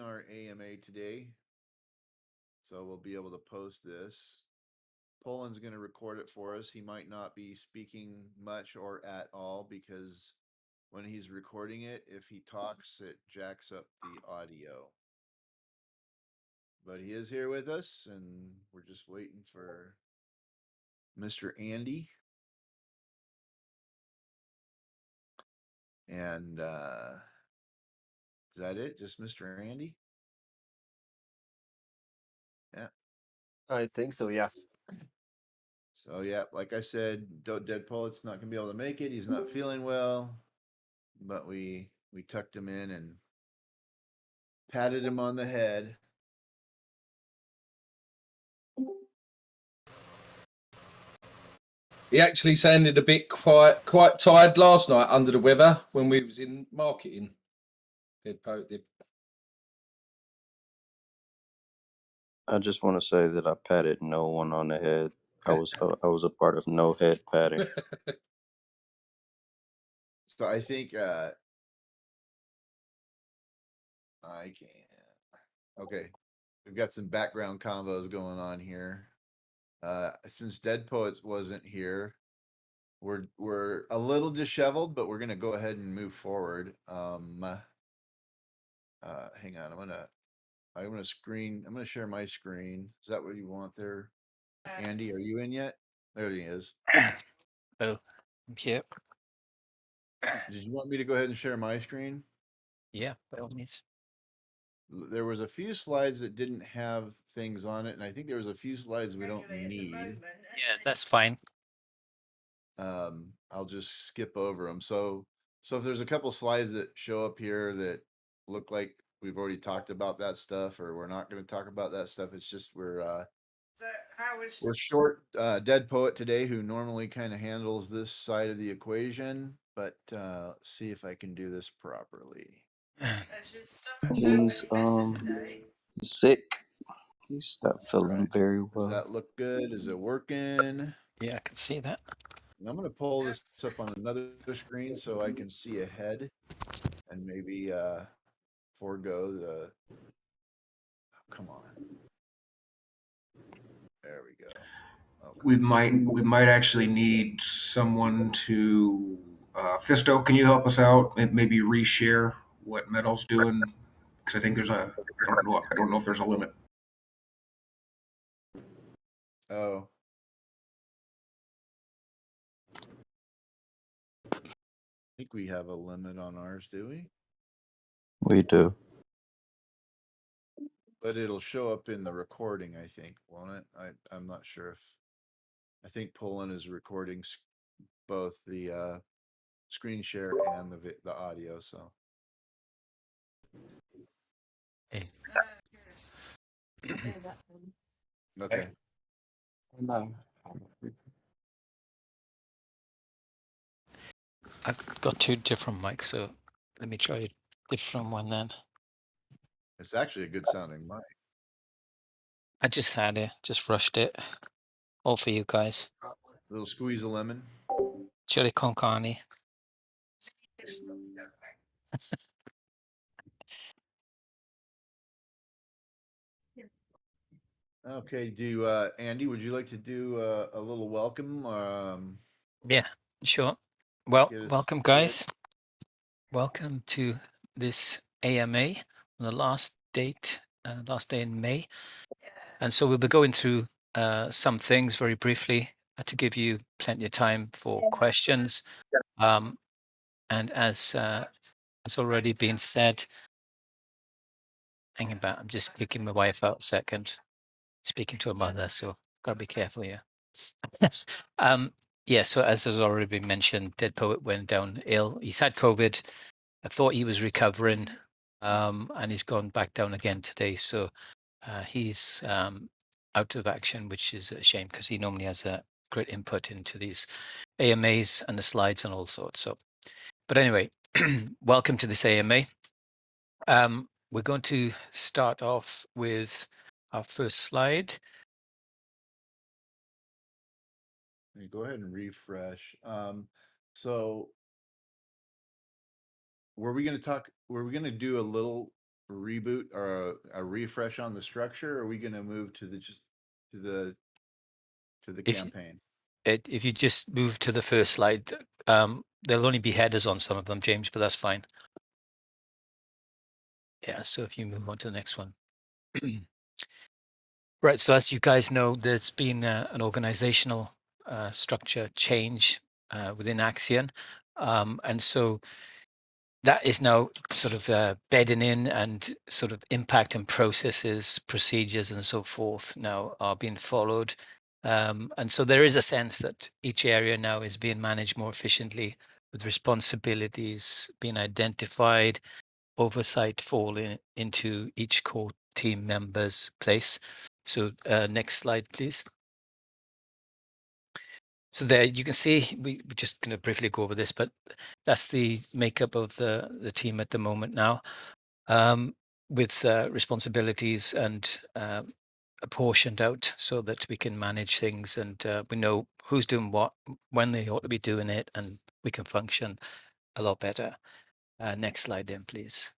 our AMA today, so we'll be able to post this. Poland's going to record it for us. He might not be speaking much or at all because when he's recording it, if he talks, it jacks up the audio. But he is here with us, and we're just waiting for Mr. Andy. And is that it? Just Mr. Andy? Yeah. I think so, yes. So yeah, like I said, Dead Poet's not gonna be able to make it. He's not feeling well, but we tucked him in and patted him on the head. He actually sounded a bit quite tired last night under the weather when we was in marketing. Dead Poet did. I just want to say that I patted no one on the head. I was a part of no head patting. So I think I can't. Okay, we've got some background combos going on here. Since Dead Poet wasn't here, we're a little disheveled, but we're gonna go ahead and move forward. Hang on, I'm gonna share my screen. Is that what you want there? Andy, are you in yet? There he is. Oh, I'm here. Did you want me to go ahead and share my screen? Yeah, by all means. There was a few slides that didn't have things on it, and I think there was a few slides we don't need. Yeah, that's fine. I'll just skip over them. So if there's a couple slides that show up here that look like we've already talked about that stuff, or we're not going to talk about that stuff, it's just we're short Dead Poet today, who normally kind of handles this side of the equation. But let's see if I can do this properly. He's sick. He's not feeling very well. Does that look good? Is it working? Yeah, I can see that. And I'm going to pull this up on another screen so I can see ahead and maybe forego the. Oh, come on. There we go. Okay. We might actually need someone to Fisto. Can you help us out and maybe reshare what Metal's doing? Because I think there's a I don't know if there's a limit. Oh. I think we have a limit on ours, do we? We do. But it'll show up in the recording, I think, won't it? I'm not sure if. I think Poland is recording both the screen share and the audio. So. Hey. Okay. I've got two different mics, so let me try a different one then. It's actually a good sounding mic. I just had it, just rushed it. All for you guys. A little squeeze of lemon. Chili con carne. Okay, Andy, would you like to do a little welcome? Yeah, sure. Well, Get us welcome started. guys. Welcome to this AMA on the last day in May. And so we'll be going through some things very briefly to give you plenty of time for questions. And as already been said, hang about, I'm just kicking my wife out a second, speaking to her mother, so gotta be careful here. Yeah, so as has already been mentioned, Dead Poet went down ill. He's had COVID. I thought he was recovering, and he's gone back down again today. So he's out of action, which is a shame because he normally has a great input into these AMAs and the slides and all sorts. So, but anyway, welcome to this AMA. We're going to start off with our first slide. Go ahead and refresh. So were we going to do a little reboot or a refresh on the structure? Or are we going to move to the If campaign? if you just move to the first slide, there'll only be headers on some of them, James, but that's fine. Yeah, so if you move on to the next one. Right, so as you guys know, there's been an organizational structure change within Axion. And so that is now sort of bedding in, and sort of impact and processes, procedures, and so forth now are being followed. And so there is a sense that each area now is being managed more efficiently, with responsibilities being identified, oversight falling into each core team member's place. So next slide, please. So there you can see, we're just going to briefly go over this, but that's the makeup of the team at the moment now, with responsibilities and apportioned out so that we can manage things, and we know who's doing what, when they ought to be doing it, and we can function a lot better. Next slide then, please.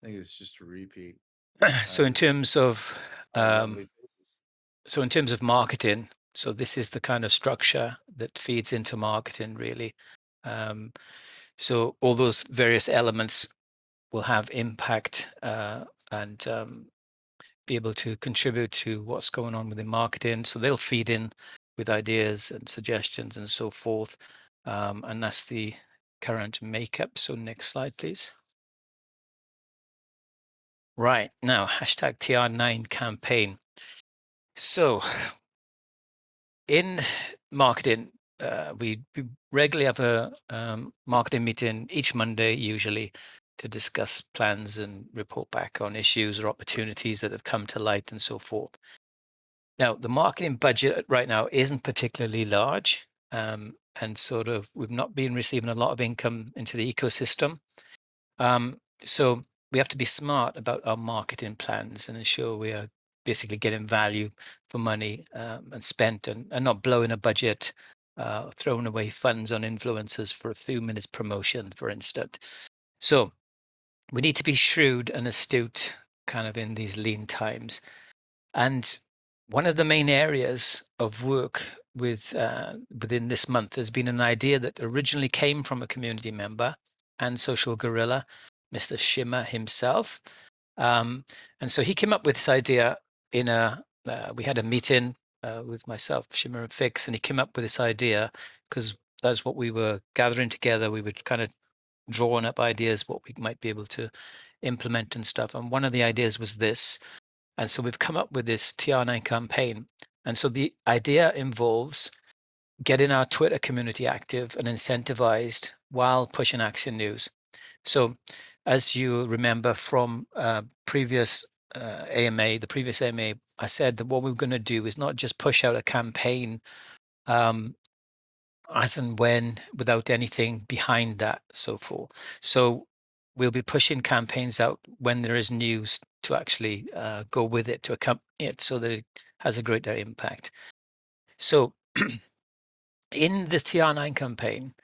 I think it's just a repeat. So in terms of Lovely faces. so in terms of marketing, so this is the kind of structure that feeds into marketing, really. So all those various elements will have impact and be able to contribute to what's going on within marketing. So they'll feed in with ideas and suggestions and so forth. And that's the current makeup. So next slide, please. Right, now, hashtag TR9 campaign. So in marketing, we regularly have a marketing meeting each Monday, usually, to discuss plans and report back on issues or opportunities that have come to light and so forth. Now, the marketing budget right now isn't particularly large, and sort of we've not been receiving a lot of income into the ecosystem. So we have to be smart about our marketing plans and ensure we are basically getting value for money and spent, and not blowing a budget, throwing away funds on influencers for a few minutes promotion, for instance. So we need to be shrewd and astute kind of in these lean times. And one of the main areas of work within this month has been an idea that originally came from a community member and social gorilla, Mr. Shimmer himself. And so he came up with this idea in we had a meeting with myself, Shimmer and Fix, and he came up with this idea because that's what we were gathering together. We were kind of drawing up ideas, what we might be able to implement and stuff. And one of the ideas was this. And so we've come up with this TR9 campaign. And so the idea involves getting our Twitter community active and incentivized while pushing Axion news. So as you remember from previous AMA, the previous AMA, I said that what we're going to do is not just push out a campaign as and when without anything behind that, so forth. So we'll be pushing campaigns out when there is news to actually go with it, to accompany it, so that it has a greater impact. So in the TR9 campaign,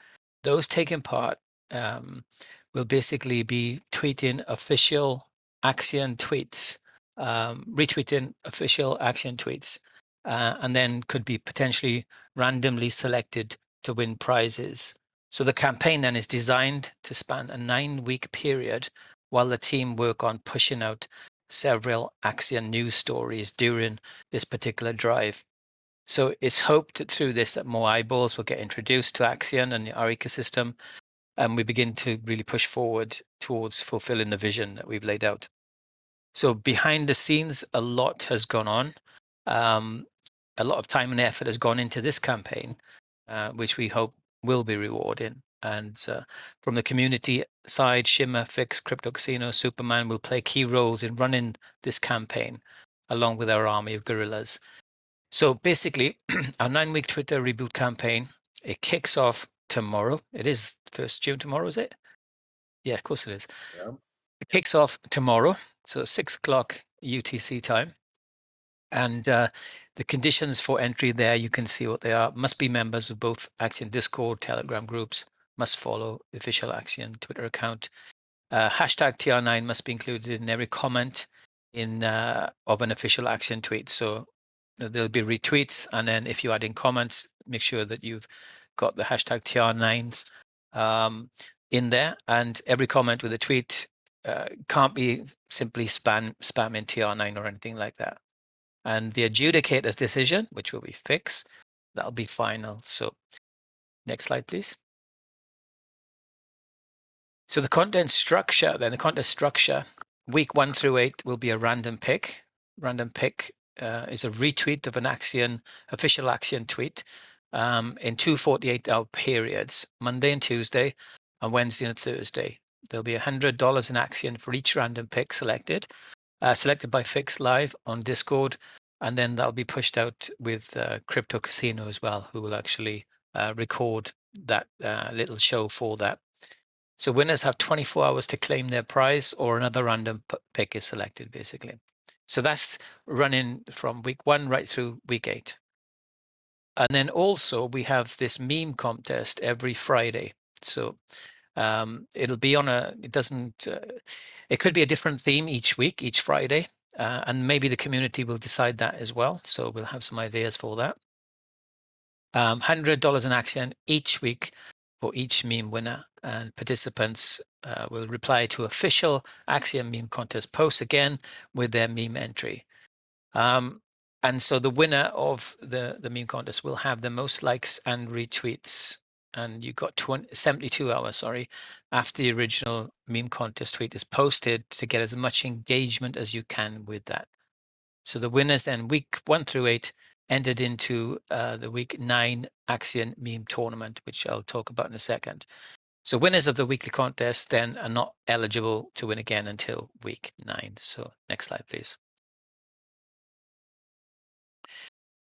those taking part will basically be tweeting official Axion tweets, retweeting official Axion tweets, and then could be potentially randomly selected to win prizes. So the campaign then is designed to span a 9-week period while the team work on pushing out several Axion news stories during this particular drive. So it's hoped that through this that more eyeballs will get introduced to Axion and our ecosystem, and we begin to really push forward towards fulfilling the vision that we've laid out. So behind the scenes, a lot has gone on. A lot of time and effort has gone into this campaign, which we hope will be rewarding. And from the community side, Shimmer, Fix, Crypto Casino, Superman will play key roles in running this campaign, along with our army of gorillas. So basically, our 9-week Twitter reboot campaign, it kicks off tomorrow. It is 1st June tomorrow, is it? Yeah, of course it is. Yeah. It kicks off tomorrow, so 6 o'clock UTC time. And the conditions for entry there, you can see what they are. Must be members of both Axion Discord, Telegram groups, must follow the official Axion Twitter account, Hashtag TR9 must be included in every comment in of an official Axion tweet. So there'll be retweets, and then if you add in comments, make sure that you've got the hashtag TR9 in there. And every comment with a tweet can't be simply spamming TR9 or anything like that. And the adjudicator's decision, which will be fixed, that'll be final. So next slide, please. So the content structure, week 1 through 8 will be a random pick. Random pick is a retweet of an official Axion tweet in 2 48-hour periods, Monday and Tuesday, and Wednesday and Thursday. There'll be $100 in Axion for each random pick selected by Fix Live on Discord, and then that'll be pushed out with Crypto Casino as well, who will actually record that little show for that. So winners have 24 hours to claim their prize, or another random pick is selected, basically. So that's running from week 1 right through week 8. And then also we have this meme contest every Friday. So it'll be on it could be a different theme each week, each Friday. And maybe the community will decide that as well. So we'll have some ideas for that. $100 in Axion each week for each meme winner, and participants will reply to official Axion meme contest posts again with their meme entry. And so the winner of the meme contest will have the most likes and retweets. And you've got 72 hours, after the original meme contest tweet is posted to get as much engagement as you can with that. So the winners then week 1 through 8 entered into the week 9 Axion meme tournament, which I'll talk about in a second. So winners of the weekly contest then are not eligible to win again until week 9. So next slide, please.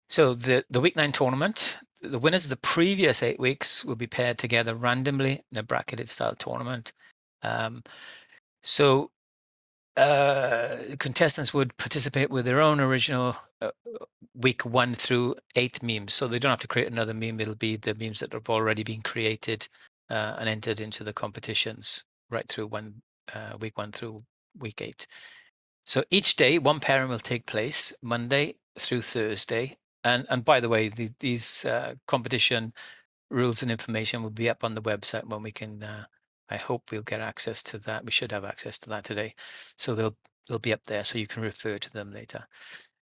So the week 9 tournament, the winners of the previous 8 weeks will be paired together randomly in a bracketed style tournament. Contestants would participate with their own original week 1 through 8 memes. So they don't have to create another meme. It'll be the memes that have already been created and entered into the competitions right through week 1 through week 8. So each day, one pairing will take place Monday through Thursday. And by the way, these competition rules and information will be up on the website when we can. I hope we'll get access to that. We should have access to that today. So they'll be up there so you can refer to them later.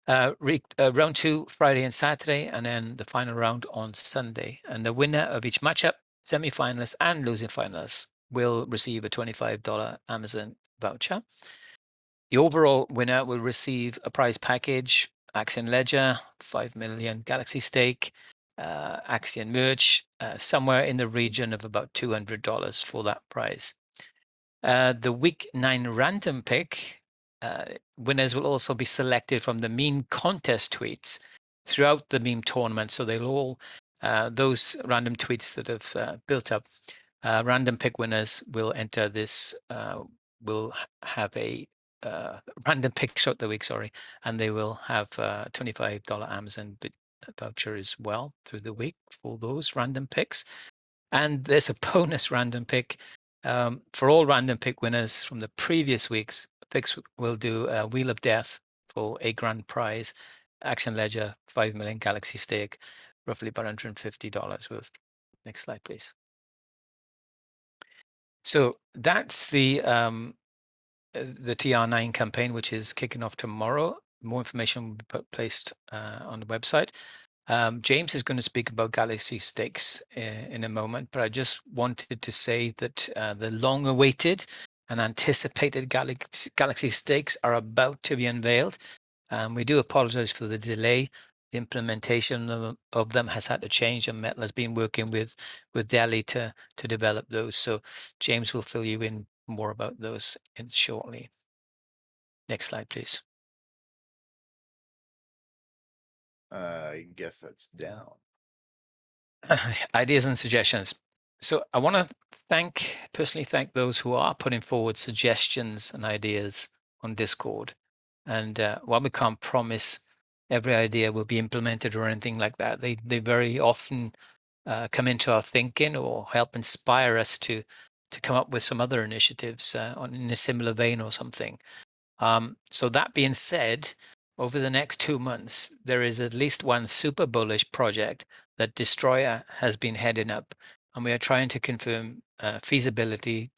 Round 2, Friday and Saturday, and then the final round on Sunday. And the winner of each matchup, semi-finalists and losing finalists, will receive a $25 Amazon voucher. The overall winner will receive a prize package, Axion Ledger, 5 million Galaxy stake, Axion merch, somewhere in the region of about $200 for that prize. The week 9 random pick, winners will also be selected from the meme contest tweets throughout the meme tournament. So they'll all, those random tweets that have built up, random pick winners will enter this, will have a random pick throughout the week, and they will have $25 Amazon voucher as well through the week for those random picks. And there's a bonus random pick for all random pick winners from the previous week's picks. Will do a Wheel of Death for a grand prize, Axion Ledger, 5 million Galaxy stake, roughly about $150 worth. Next slide, please. So that's the TR9 campaign, which is kicking off tomorrow. More information will be placed on the website. James is going to speak about Galaxy stakes in a moment, but I just wanted to say that the long-awaited and anticipated Galaxy stakes are about to be unveiled. We do apologize for the delay. The implementation of them has had to change, and Metal has been working with Delhi to develop those. So James will fill you in more about those shortly. Next slide, please. I guess that's down. Ideas and suggestions. So I want to personally thank those who are putting forward suggestions and ideas on Discord. And while we can't promise every idea will be implemented or anything like that, they very often come into our thinking or help inspire us to to come up with some other initiatives in a similar vein or something. So that being said, over the next 2 months, there is at least one super bullish project that Destroyer has been heading up, and we are trying to confirm feasibility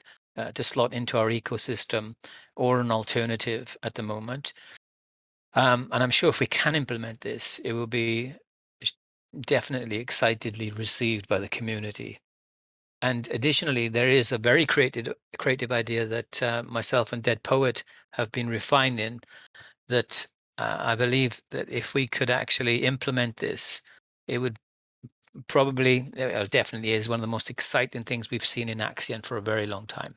to slot into our ecosystem or an alternative at the moment. And I'm sure if we can implement this, it will be definitely excitedly received by the community. And additionally, there is a very creative idea that myself and Dead Poet have been refining that I believe that if we could actually implement this, it would probably, it definitely is one of the most exciting things we've seen in Axion for a very long time.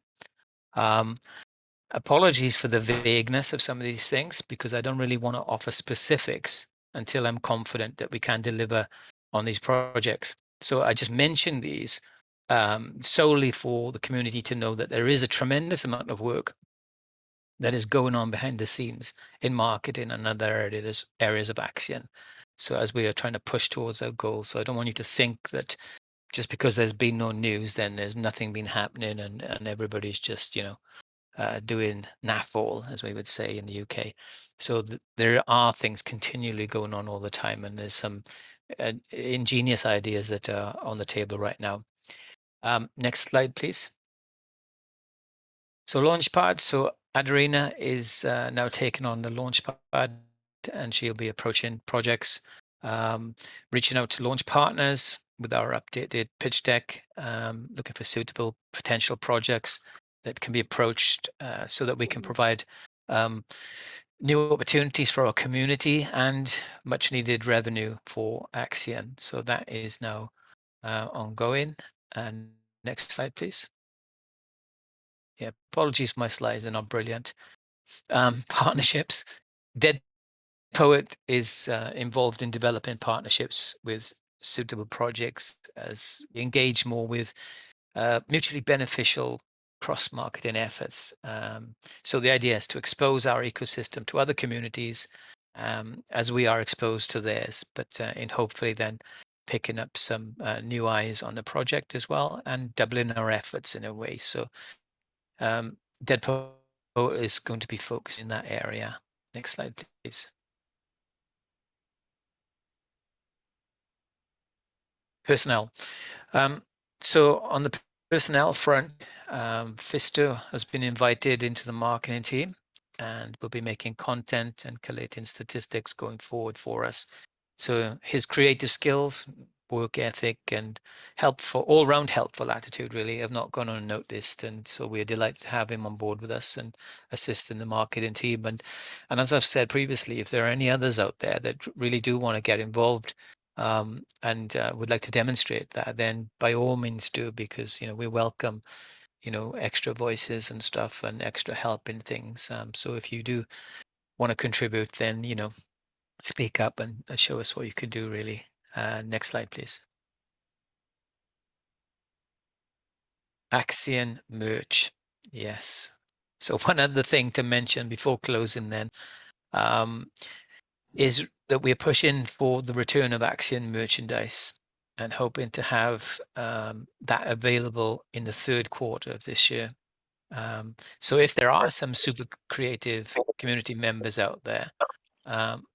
Apologies for the vagueness of some of these things, because I don't really want to offer specifics until I'm confident that we can deliver on these projects. So I just mentioned these solely for the community to know that there is a tremendous amount of work that is going on behind the scenes in marketing and other areas of Axion. So as we are trying to push towards our goals, so I don't want you to think that just because there's been no news, then there's nothing been happening and everybody's just, you know, doing naffle, as we would say in the UK. So there are things continually going on all the time, and there's some ingenious ideas that are on the table right now. Next slide, please. So Launchpad. So Adarina is now taking on the Launchpad, and she'll be approaching projects, reaching out to launch partners with our updated pitch deck, looking for suitable potential projects that can be approached so that we can provide new opportunities for our community and much needed revenue for Axion. So that is now ongoing. And next slide, please. Yeah, apologies, my slides are not brilliant. Partnerships. Dead Poet is involved in developing partnerships with suitable projects as we engage more with mutually beneficial cross-marketing efforts. So the idea is to expose our ecosystem to other communities as we are exposed to theirs, but in hopefully then picking up some new eyes on the project as well and doubling our efforts in a way. So Dead Poet is going to be focused in that area. Next slide, please. Personnel. So on the personnel front, Fisto has been invited into the marketing team and will be making content and collating statistics going forward for us. So his creative skills, work ethic, and all-round helpful attitude really have not gone unnoticed, and so we're delighted to have him on board with us and assist in the marketing team. And as I've said previously, if there are any others out there that really do want to get involved and would like to demonstrate that, then by all means do, because you know we welcome extra voices and stuff and extra help in things. So if you do want to contribute, then speak up and show us what you could do really. Next slide, please. Axion merch. Yes. So one other thing to mention before closing then is that we're pushing for the return of Axion merchandise and hoping to have that available in the third quarter of this year. So if there are some super creative community members out there,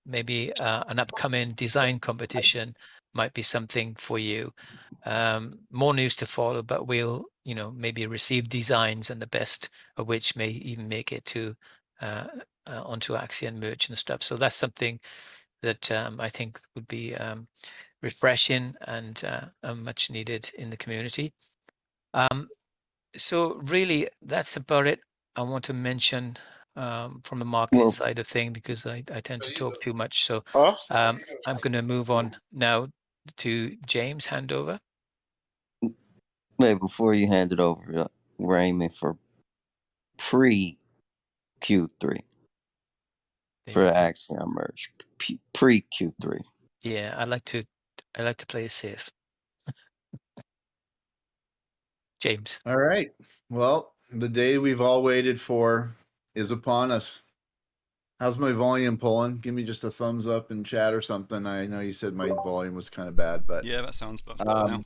maybe an upcoming design competition might be something for you. More news to follow, but we'll maybe receive designs, and the best of which may even make it to onto Axion merch and stuff. So that's something that I think would be refreshing and much needed in the community. So really, that's about it. I want to mention from the marketing side of thing, because I tend to talk too much. So I'm going to move on now to James. Hand over. Wait, before you hand it over, we're aiming for pre Q3 for the Axion merge. Pre Q3. Yeah, I like to play it safe. James. All right. Well, the day we've all waited for is upon us. How's my volume pulling? Give me just a thumbs up in chat or something. I know you said my volume was kind of bad, but yeah, that sounds much better now.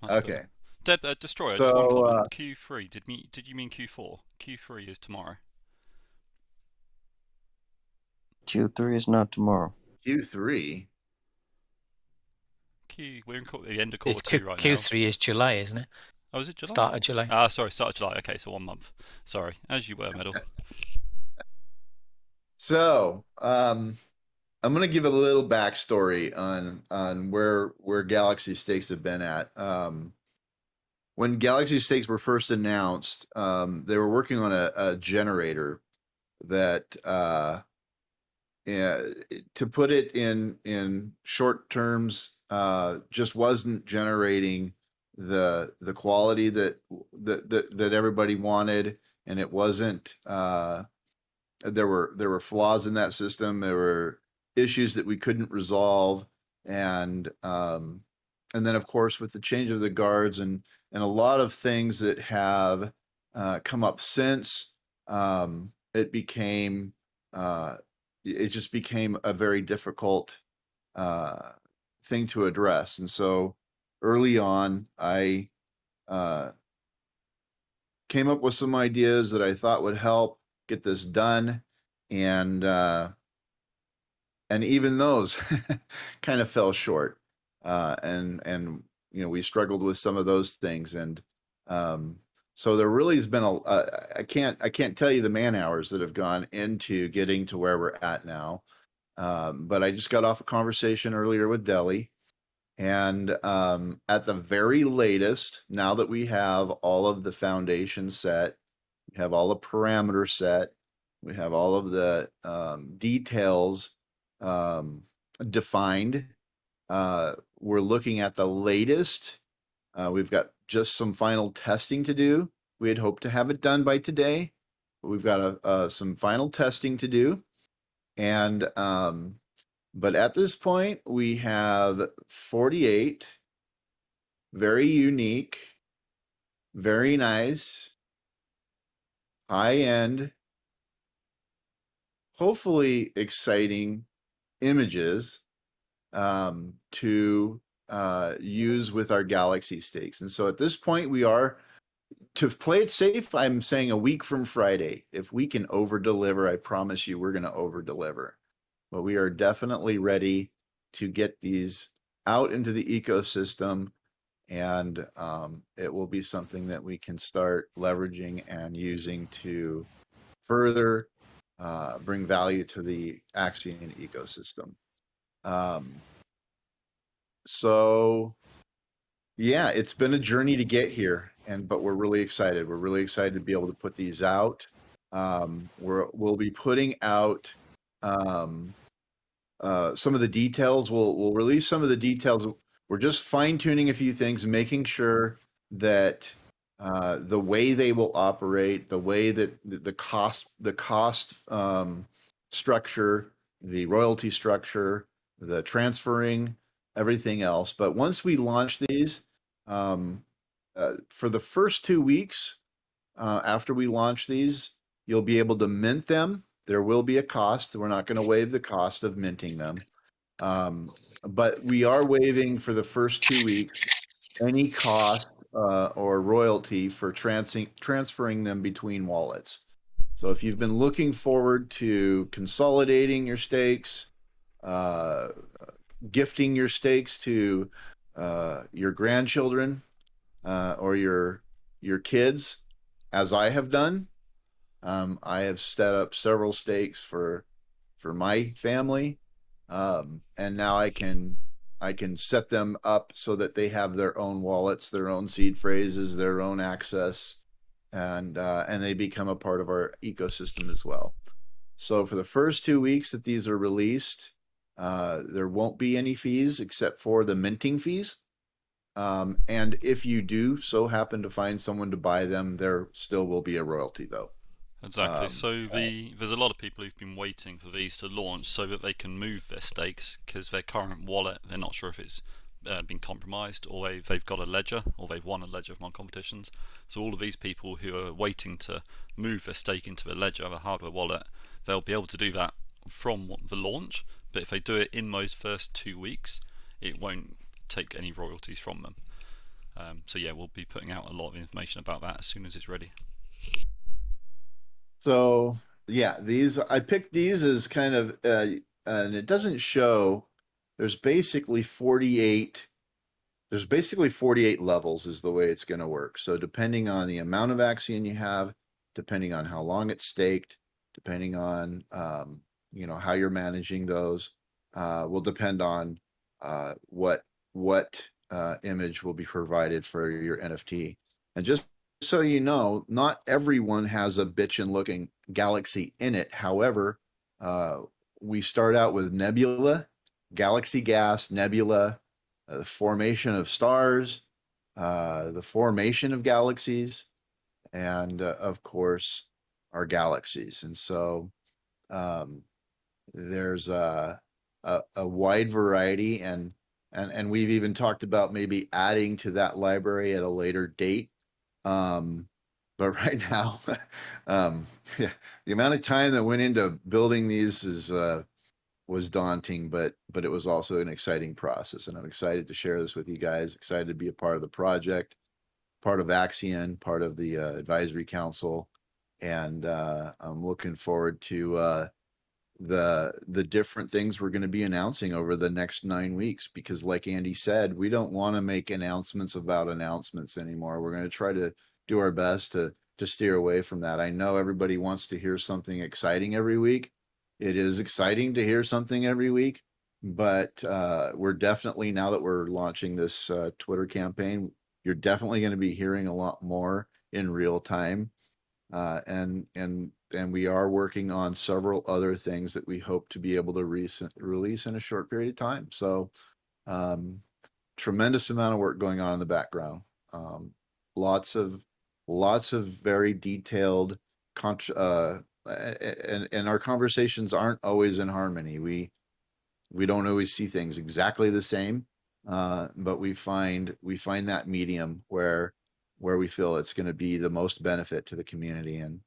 Much okay. better. Destroyer, just one So comment. Q3, did you mean Q4? Q3 is tomorrow. Q3 is not tomorrow. Q3. We're in the end of It's quarter 2 right now. Q3 is July, isn't it? Oh, is it July? Start of July. Ah, sorry, start of July. Okay, so 1 month. Sorry, as you were, Metal. So I'm going to give a little backstory on where Galaxy Stakes have been at. When Galaxy Stakes were first announced, they were working on a generator that, yeah, to put it in short terms, just wasn't generating the quality that everybody wanted, and it wasn't. There were flaws in that system. There were issues that we couldn't resolve, and then of course with the change of the guards and a lot of things that have come up since, it became it just became a very difficult thing to address. And so early on, I came up with some ideas that I thought would help get this done, and even those kind of fell short, and we struggled with some of those things, and so there really has been I can't tell you the man hours that have gone into getting to where we're at now, but I just got off a conversation earlier with Deli. And at the very latest, now that we have all of the foundation set, we have all the parameters set, we have all of the details defined, we're looking at the latest. We've got just some final testing to do. We had hoped to have it done by today, but we've got some final testing to do. And but at this point, we have 48 very unique, very nice, high-end, hopefully exciting images to use with our Galaxy Stakes. And so at this point, we are, to play it safe, I'm saying a week from Friday. If we can over-deliver, I promise you we're going to over-deliver. But we are definitely ready to get these out into the ecosystem, and it will be something that we can start leveraging and using to further bring value to the Axion ecosystem. So yeah, it's been a journey to get here, but we're really excited. We're really excited to be able to put these out. We'll be putting out some of the details. We'll release some of the details. We're just fine tuning a few things, making sure that the way they will operate, the way that the cost structure, the royalty structure, the transferring, everything else. But once we launch these, for the first 2 weeks after we launch these, you'll be able to mint them. There will be a cost. We're not going to waive the cost of minting them. But we are waiving for the first 2 weeks any cost or royalty for transferring them between wallets. So if you've been looking forward to consolidating your stakes, gifting your stakes to your grandchildren or your kids, as I have done, I have set up several stakes for my family, and now I can set them up so that they have their own wallets, their own seed phrases, their own access, and they become a part of our ecosystem as well. So for the first 2 weeks that these are released, there won't be any fees except for the minting fees. And if you do so happen to find someone to buy them, there still will be a royalty though. Exactly. So there's a lot of people who've been waiting for these to launch so that they can move their stakes, because their current wallet, they're not sure if it's been compromised, or they've got a ledger, or they've won a ledger from competitions. So all of these people who are waiting to move their stake into a ledger, a hardware wallet, they'll be able to do that from the launch. But if they do it in those first 2 weeks, it won't take any royalties from them. So yeah, we'll be putting out a lot of information about that as soon as it's ready. So yeah, I picked these as kind of, and it doesn't show. There's basically 48. There's basically 48 levels is the way it's going to work. So depending on the amount of Axion you have, depending on how long it's staked, depending on how you're managing those, will depend on what image will be provided for your NFT. And just so you know, not everyone has a bitchin' looking galaxy in it. However, we start out with nebula, galaxy gas, nebula, the formation of stars, the formation of galaxies, and of course, our galaxies. And so there's a wide variety, and we've even talked about maybe adding to that library at a later date. But right now, yeah, the amount of time that went into building these was daunting, but it was also an exciting process, and I'm excited to share this with you guys. Excited to be a part of the project, part of Axion, part of the advisory council, and I'm looking forward to the different things we're going to be announcing over the next 9 weeks, because like Andy said, we don't want to make announcements about announcements anymore. We're going to try to do our best to steer away from that. I know everybody wants to hear something exciting every week. It is exciting to hear something every week, but we're definitely, now that we're launching this Twitter campaign, you're definitely going to be hearing a lot more in real time. And we are working on several other things that we hope to be able to release in a short period of time. So tremendous amount of work going on in the background. Lots of very detailed and our conversations aren't always in harmony. We don't always see things exactly the same, but we find that medium where we feel it's going to be the most benefit to the community. And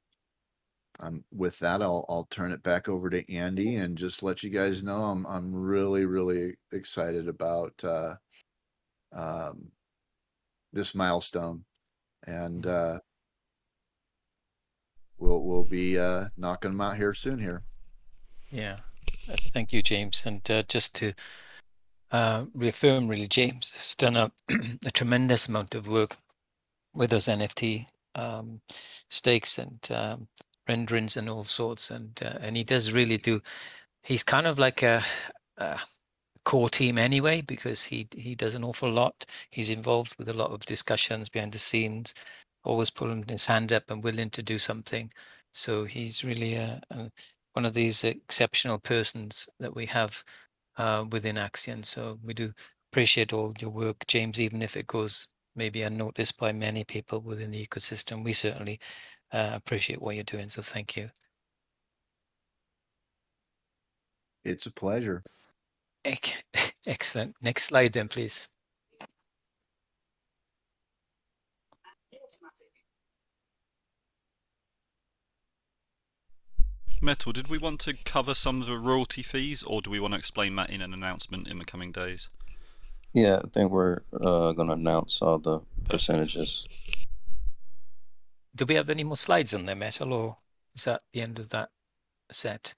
with that, I'll turn it back over to Andy and just let you guys know I'm really excited about this milestone, and we'll be knocking them out here soon here. Yeah, thank you, James. And just to reaffirm, really, James has done a tremendous amount of work with those NFT stakes and renderings and all sorts, and he does really do. He's kind of like a core team anyway, because he does an awful lot. He's involved with a lot of discussions behind the scenes, always pulling his hand up and willing to do something. So he's really one of these exceptional persons that we have within Axion. So we do appreciate all your work, James, even if it goes maybe unnoticed by many people within the ecosystem. We certainly appreciate what you're doing. So thank you. It's a pleasure. Excellent. Next slide then, please. Metal, did we want to cover some of the royalty fees, or do we want to explain that in an announcement in the coming days? Yeah, I think we're going to announce all the percentages. Do we have any more slides on there, Metal, or is that the end of that set?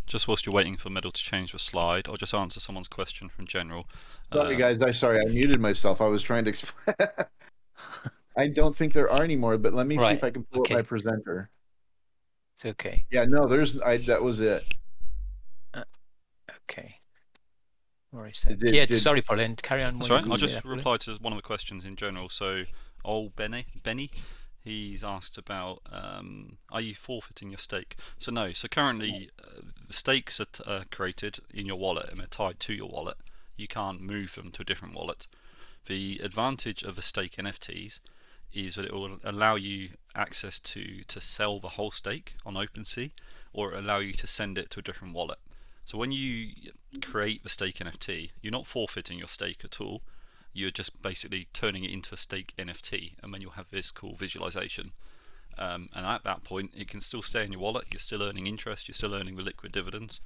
Just whilst you're waiting for Metal to change the slide, I'll just answer someone's question from General. Sorry, guys. I muted myself. I was trying to explain. I don't think there are any more, but let me see if I can pull up my presenter. It's okay. Yeah, no, that was it. Okay. Sorry, Pauline. Carry on. That's right. I'll just reply to one of the questions in general. So, Benny, he's asked about, are you forfeiting your stake? So no. So currently, stakes are created in your wallet and they're tied to your wallet. You can't move them to a different wallet. The advantage of the stake NFTs is that it will allow you access to sell the whole stake on OpenSea, or allow you to send it to a different wallet. So when you create the stake NFT, you're not forfeiting your stake at all. You're just basically turning it into a stake NFT, and then you'll have this cool visualization. And at that point, it can still stay in your wallet. You're still earning interest. You're still earning the liquid dividends.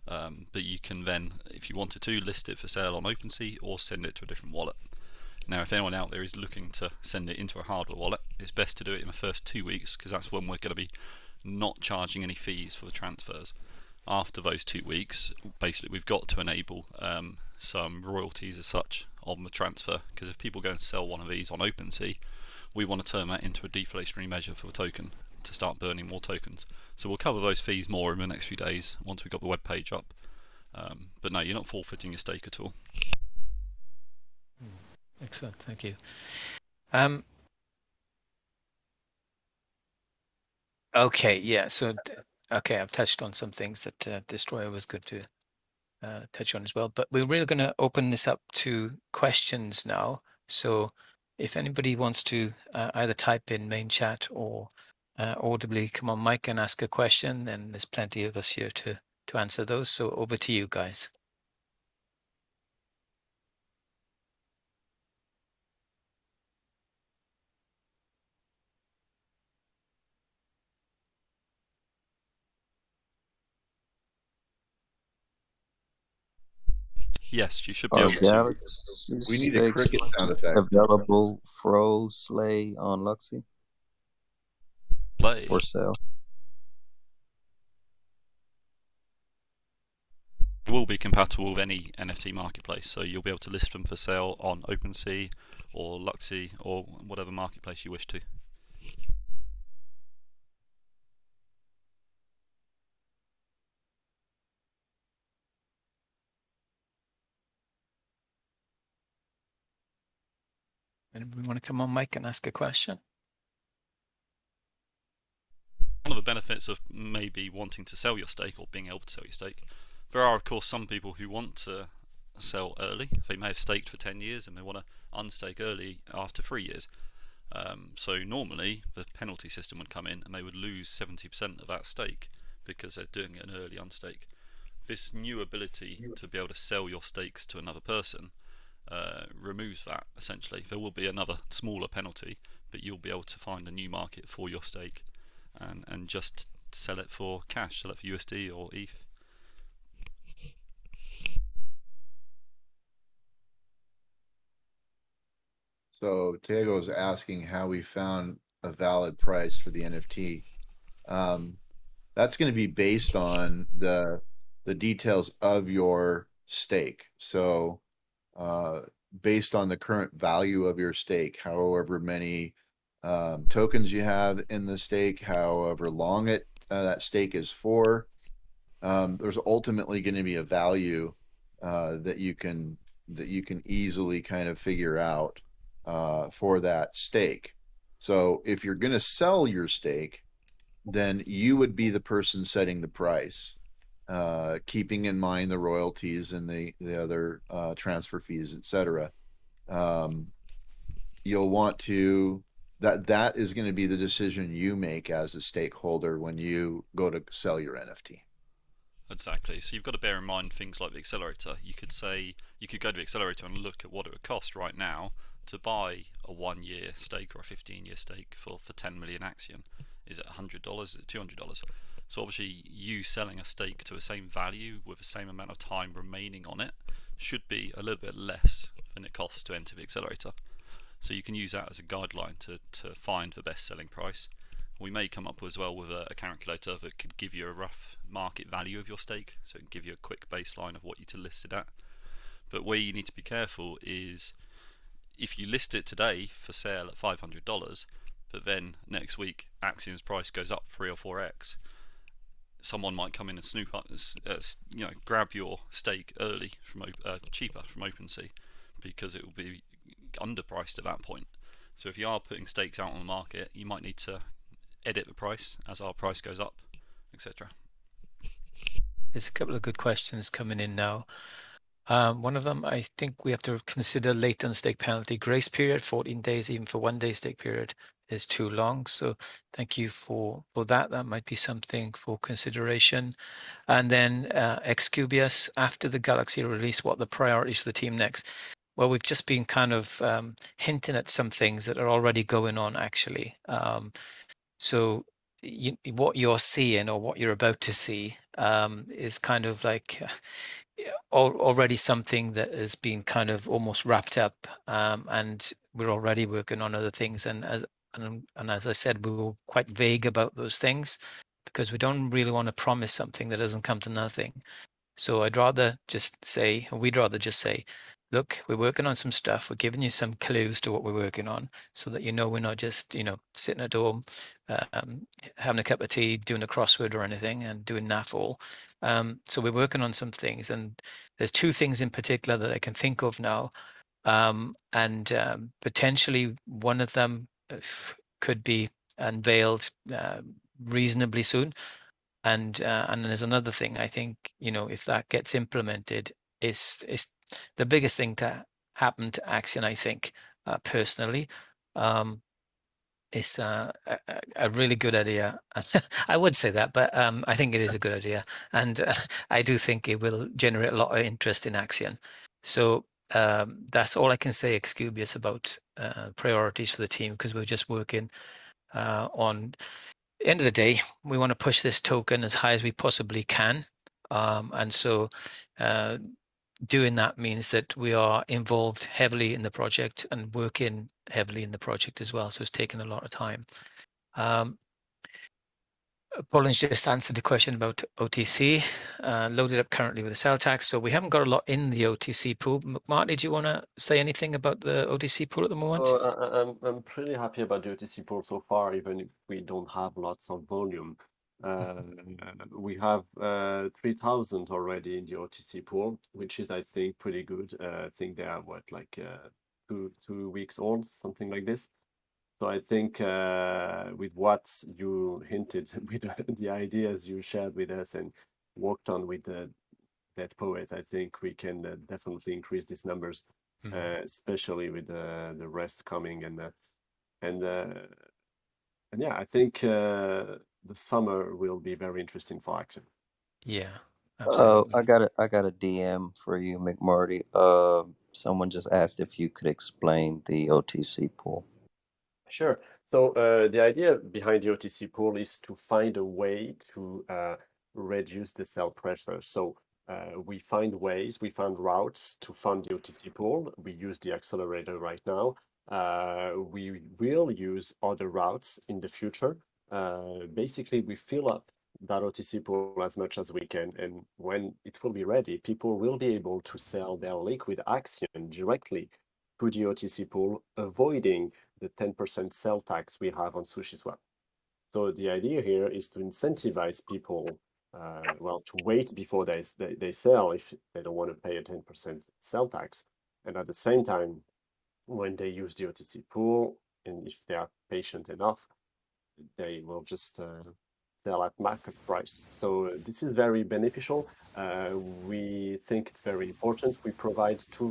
But you can then, if you wanted to, list it for sale on OpenSea or send it to a different wallet. Now, if anyone out there is looking to send it into a hardware wallet, it's best to do it in the first 2 weeks, because that's when we're going to be not charging any fees for the transfers. After those 2 weeks, basically we've got to enable some royalties as such on the transfer, because if people go and sell one of these on OpenSea, we want to turn that into a deflationary measure for the token to start burning more tokens. So we'll cover those fees more in the next few days once we've got the web page up. But no, you're not forfeiting your stake at all. Excellent, thank you. Okay, yeah. So, okay, I've touched on some things that Destroyer was good to touch on as well. But we're really going to open this up to questions now. So, if anybody wants to either type in main chat or audibly come on mic and ask a question, then there's plenty of us here to answer those. So, over to you guys. Yes, you should be Are able to. Galaxy We need a stakes cricket sound effect. available froze slay on Luxy Play. or sell? It will be compatible with any NFT marketplace, so you'll be able to list them for sale on OpenSea or Luxy or whatever marketplace you wish to. Anybody want to come on mic and ask a question? One of the benefits of maybe wanting to sell your stake or being able to sell your stake, there are of course some people who want to sell early. They may have staked for 10 years and they want to unstake early after 3 years. So normally the penalty system would come in and they would lose 70% of that stake because they're doing an early unstake. This new ability to be able to sell your stakes to another person removes that essentially. There will be another smaller penalty, but you'll be able to find a new market for your stake and just sell it for cash, sell it for USD or ETH. So Tiego's asking how we found a valid price for the NFT. That's going to be based on the details of your stake. So based on the current value of your stake, however many tokens you have in the stake, however long that stake is for, there's ultimately going to be a value that you can easily kind of figure out for that stake. So if you're going to sell your stake, then you would be the person setting the price, keeping in mind the royalties and the other transfer fees, etc. You'll want to that is going to be the decision you make as a stakeholder when you go to sell your NFT. Exactly. So you've got to bear in mind things like the accelerator. You could go to the accelerator and look at what it would cost right now to buy a 1-year stake or a 15-year stake for 10 million Axion. Is it $100? Is it $200? So obviously you selling a stake to the same value with the same amount of time remaining on it should be a little bit less than it costs to enter the accelerator. So you can use that as a guideline to find the best selling price. We may come up as well with a calculator that could give you a rough market value of your stake, so it can give you a quick baseline of what you to list it at. But where you need to be careful is if you list it today for sale at $500, but then next week Axion's price goes up 3 or 4x, someone might come in and snoop up, grab your stake early from cheaper from OpenSea because it will be underpriced at that point. So if you are putting stakes out on the market, you might need to edit the price as our price goes up, etc. There's a couple of good questions coming in now. One of them, I think we have to consider late on stake penalty grace period. 14 days, even for 1 day stake period, is too long. So thank you for that. That might be something for consideration. And then Xcubius, after the Galaxy release, what the priorities for the team next? Well, we've just been kind of hinting at some things that are already going on, actually. So what you're seeing or what you're about to see is kind of like already something that has been kind of almost wrapped up, and we're already working on other things. And as I said, we were quite vague about those things because we don't really want to promise something that doesn't come to nothing. So we'd rather just say, look, we're working on some stuff. We're giving you some clues to what we're working on so that we're not just, sitting at home, having a cup of tea, doing a crossword or anything and doing naff all. So we're working on some things, and there's two things in particular that I can think of now. And potentially one of them could be unveiled reasonably soon. And there's another thing. I think if that gets implemented, it's the biggest thing to happen to Axion. I think personally, it's a really good idea. I would say that, but I think it is a good idea, and I do think it will generate a lot of interest in Axion. So that's all I can say, Excubius, about priorities for the team, because we're just working on. End of the day, we want to push this token as high as we possibly can, and so doing that means that we are involved heavily in the project and working heavily in the project as well. So it's taken a lot of time. Pauline's just answered the question about OTC, loaded up currently with the cell tax. So we haven't got a lot in the OTC pool. Marty, do you want to say anything about the OTC pool at the moment? I'm pretty happy about the OTC pool so far, even if we don't have lots of volume. We have 3,000 already in the OTC pool, which is, I think, pretty good. I think they are like 2 weeks old, something like this. So I think with what you hinted, with the ideas you shared with us and worked on with the Dead Poet, I think we can definitely increase these numbers, especially with the rest coming and yeah, I think the summer will be very interesting for Axion. Yeah, Oh, absolutely. I got a DM for you, McMarty. Someone just asked if you could explain the OTC pool. Sure. So the idea behind the OTC pool is to find a way to reduce the cell pressure. So we find routes to fund the OTC pool. We use the accelerator right now. We will use other routes in the future. Basically, we fill up that OTC pool as much as we can, and when it will be ready, people will be able to sell their liquid Axion directly to the OTC pool, avoiding the 10% sell tax we have on SushiSwap. So the idea here is to incentivize people, to wait before they sell if they don't want to pay a 10% sell tax. And at the same time, when they use the OTC pool, and if they are patient enough, they will just sell at market price. So this is very beneficial. We think it's very important. We provide two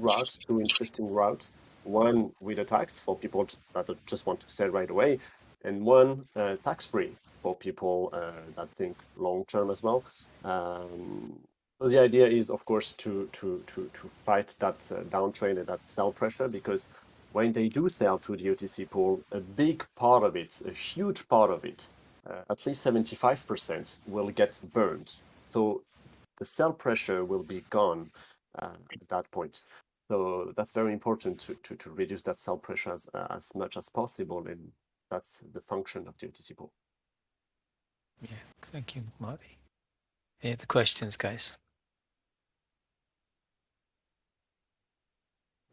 interesting routes. One with a tax for people that just want to sell right away, and one tax-free for people that think long-term as well. So the idea is, of course, to fight that downtrend and that sell pressure, because when they do sell to the OTC pool, a big part of it, a huge part of it, at least 75% will get burned. So the sell pressure will be gone at that point. So that's very important to reduce that sell pressure as much as possible, and that's the function of the OTC pool. Yeah, thank you, Marty. Any other questions, guys?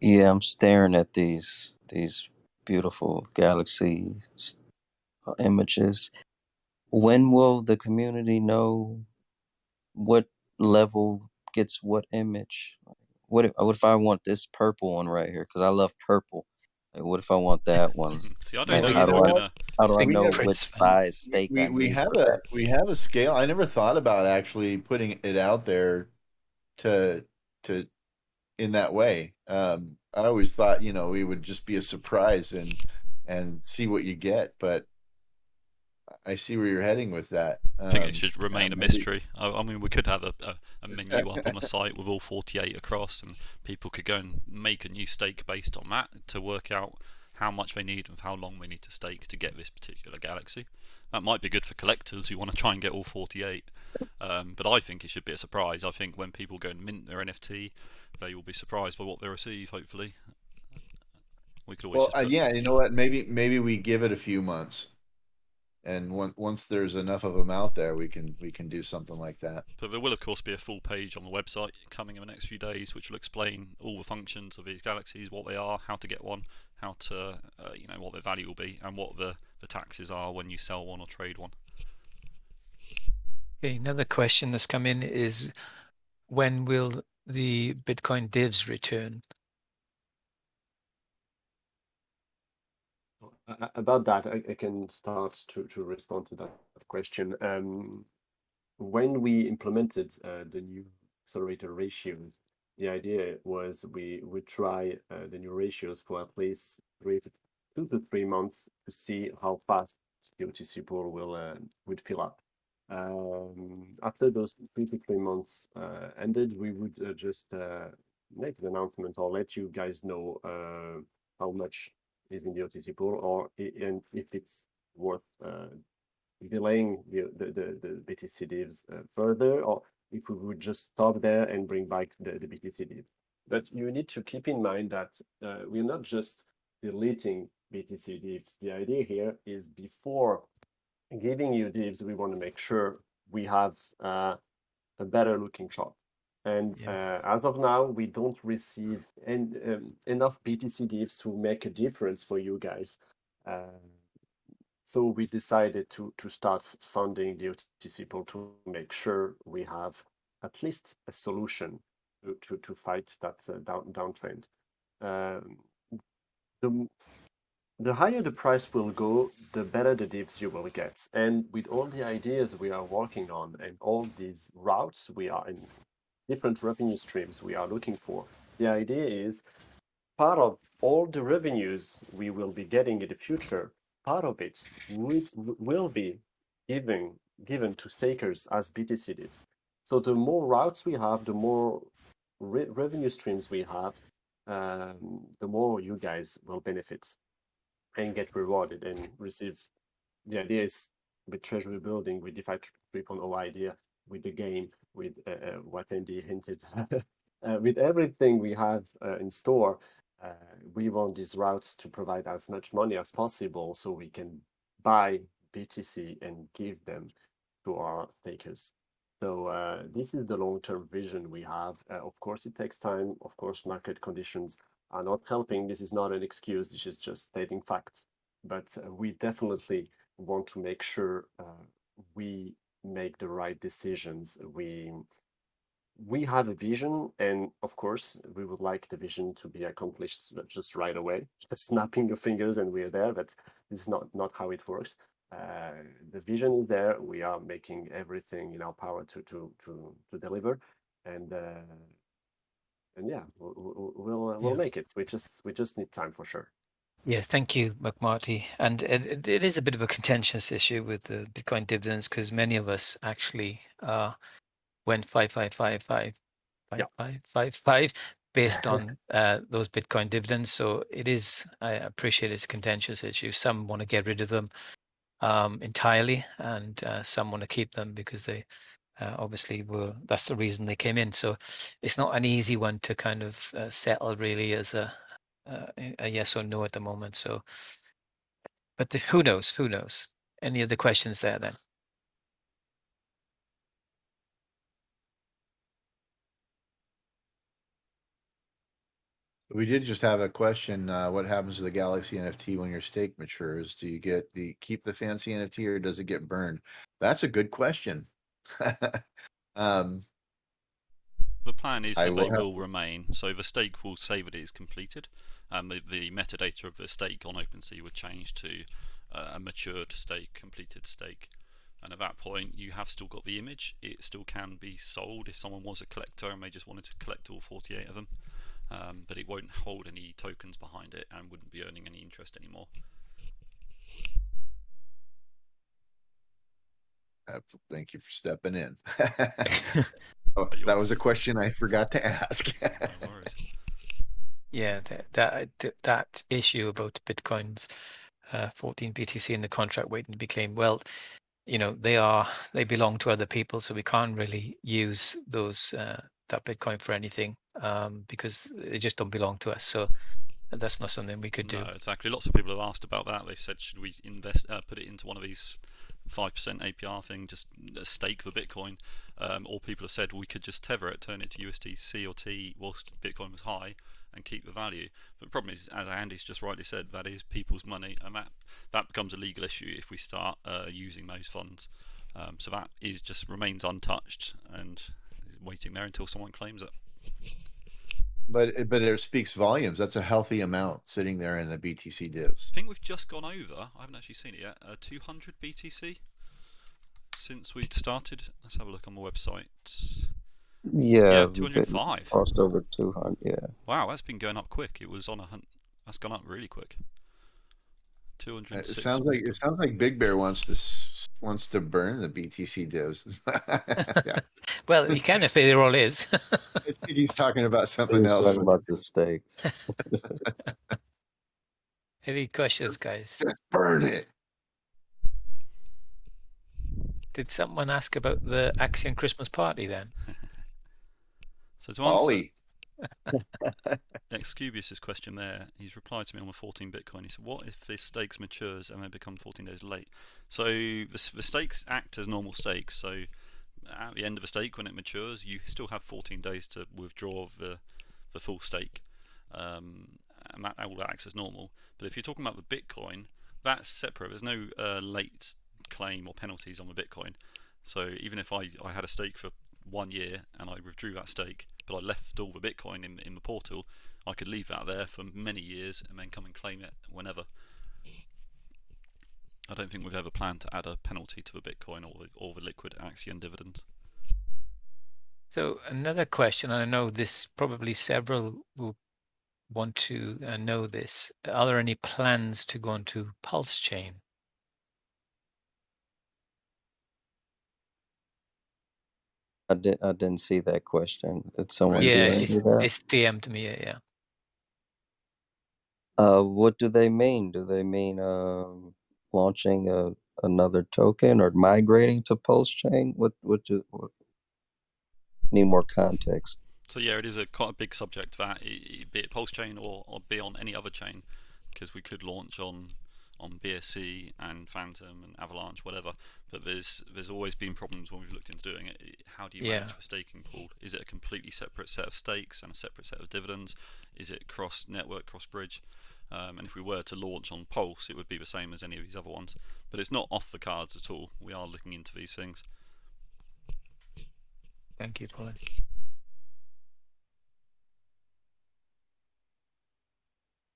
Yeah, I'm staring at these beautiful galaxy images. When will the community know what level gets what image? What if I want this purple one right here? Because I love purple. Like, what if I want that one? See, I don't Like, think how they're do gonna. I Big know prints, which man. size stake I We need have for that? we have a scale. I never thought about actually putting it out there to in that way. I always thought, we would just be a surprise and see what you get, but I see where you're heading with that. I think it should remain a maybe- mystery. I mean, we could have a menu up on the site with all 48 across, and people could go and make a new stake based on that to work out how much they need and how long they need to stake to get this particular galaxy. That might be good for collectors who want to try and get all 48. But I think it should be a surprise. I think when people go and mint their NFT, they will be surprised by what they receive, hopefully. We could always yeah, you know what? Maybe we give it a few months, and once there's enough of them out there, we can do something like that. But there will of course be a full page on the website coming in the next few days, which will explain all the functions of these galaxies, what they are, how to get one, how to what their value will be, and what the taxes are when you sell one or trade one. Okay, another question that's come in is, when will the Bitcoin divs return? About that, I can start to respond to that question. When we implemented the new accelerator ratios, the idea was we would try the new ratios for at least 2 to 3 months to see how fast the OTC pool would fill up. After those 2 to 3 months ended, we would just make an announcement or let you guys know how much is in the OTC pool, and if it's worth delaying the BTC divs further, or if we would just stop there and bring back the BTC div. But you need to keep in mind that we're not just deleting BTC divs. The idea here is, before giving you divs, we want to make sure we have a better looking chart. And as of now, we don't receive enough BTC divs to make a difference for you guys. So we decided to start funding the OTC pool to make sure we have at least a solution to fight that downtrend. The higher the price will go, the better the divs you will get. And with all the ideas we are working on and all these routes we are in, different revenue streams we are looking for, the idea is, part of all the revenues we will be getting in the future, part of it will be given to stakers as BTC divs. So the more routes we have, the more revenue streams we have, the more you guys will benefit and get rewarded and receive. The idea is, with treasury building, with DeFi 3.0 idea, with the game, with what Andy hinted, with everything we have in store, we want these routes to provide as much money as possible so we can buy BTC and give them to our stakers. So this is the long-term vision we have. Of course, it takes time. Of course, market conditions are not helping. This is not an excuse. This is just stating facts. But we definitely want to make sure we make the right decisions. We have a vision, and of course, we would like the vision to be accomplished just right away. Just snapping your fingers and we're there, but this is not how it works. The vision is there. We are making everything in our power to deliver, and yeah, we'll make it. We just need time, for sure. Yeah, thank you, McMarty. And it is a bit of a contentious issue with the Bitcoin dividends, because many of us actually went 5, based on those Bitcoin dividends. So it is, I appreciate it's a contentious issue. Some want to get rid of them entirely, and some want to keep them because they obviously that's the reason they came in. So it's not an easy one to kind of settle really as a yes or no at the moment. So, but who knows? Who knows? Any other questions there then? We did just have a question. What happens to the Galaxy NFT when your stake matures? Do you keep the fancy NFT, or does it get burned? That's a good question. The plan is that they will will remain. So the stake will say that it is completed, and the metadata of the stake on OpenSea would change to a matured stake, completed stake. And at that point, you have still got the image. It still can be sold if someone was a collector and they just wanted to collect all 48 of them. But it won't hold any tokens behind it and wouldn't be earning any interest anymore. Thank you for stepping in. Oh, that was a question I forgot to ask. No worries. Yeah, that issue about Bitcoin's 14 BTC in the contract waiting to be claimed. Well, you know, they belong to other people, so we can't really use those that Bitcoin for anything because they just don't belong to us. So that's not something we could do. No, exactly. Lots of people have asked about that. They've said, should we invest, put it into one of these 5% APR thing, just a stake for Bitcoin? Or people have said we could just tether it, turn it to USDC or T whilst Bitcoin was high, and keep the value. But the problem is, as Andy's just rightly said, that is people's money, and that becomes a legal issue if we start using those funds. So that is just remains untouched and is waiting there until someone claims it. But it speaks volumes. That's a healthy amount sitting there in the BTC divs. I think we've just gone over, I haven't actually seen it yet, 200 BTC since we started. Let's have a look on the website. Yeah, 205. crossed over 200. Yeah. Wow, that's been going up quick. It was on a hunt. That's gone up really quick. It 206. sounds like Big Bear wants to burn the BTC divs. Yeah, Well, he can if it all is. I think he's talking about He something was else. talking about the stakes. Any questions, guys? Just burn it. Did someone ask about the Axion Christmas party then? So to answer Ollie. Excubius's question there, he's replied to me on the 14 Bitcoin. He said, what if the stakes matures and they become 14 days late? So the stakes act as normal stakes. So at the end of a stake, when it matures, you still have 14 days to withdraw the full stake. And that all acts as normal. But if you're talking about the Bitcoin, that's separate. There's no late claim or penalties on the Bitcoin. So even if I had a stake for 1 year and I withdrew that stake, but I left all the Bitcoin in the portal, I could leave that there for many years and then come and claim it whenever. I don't think we've ever planned to add a penalty to the Bitcoin or the liquid Axion dividend. So another question, and I know this probably several will want to know this. Are there any plans to go onto Pulse Chain? I didn't see that question. Did someone Yeah, DM you that? it's DM'd me, yeah. What do they mean? Do they mean launching another token or migrating to Pulse Chain? What need more context? So yeah, it is quite a big subject, that be it Pulse Chain or be on any other chain, because we could launch on BSC and Phantom and Avalanche, whatever. But there's always been problems when we've looked into doing it. How do you manage the staking pool? Is it a completely separate set of stakes and a separate set of dividends? Is it cross network, cross bridge? And if we were to launch on Pulse, it would be the same as any of these other ones. But it's not off the cards at all. We are looking into these things. Thank you, Colin.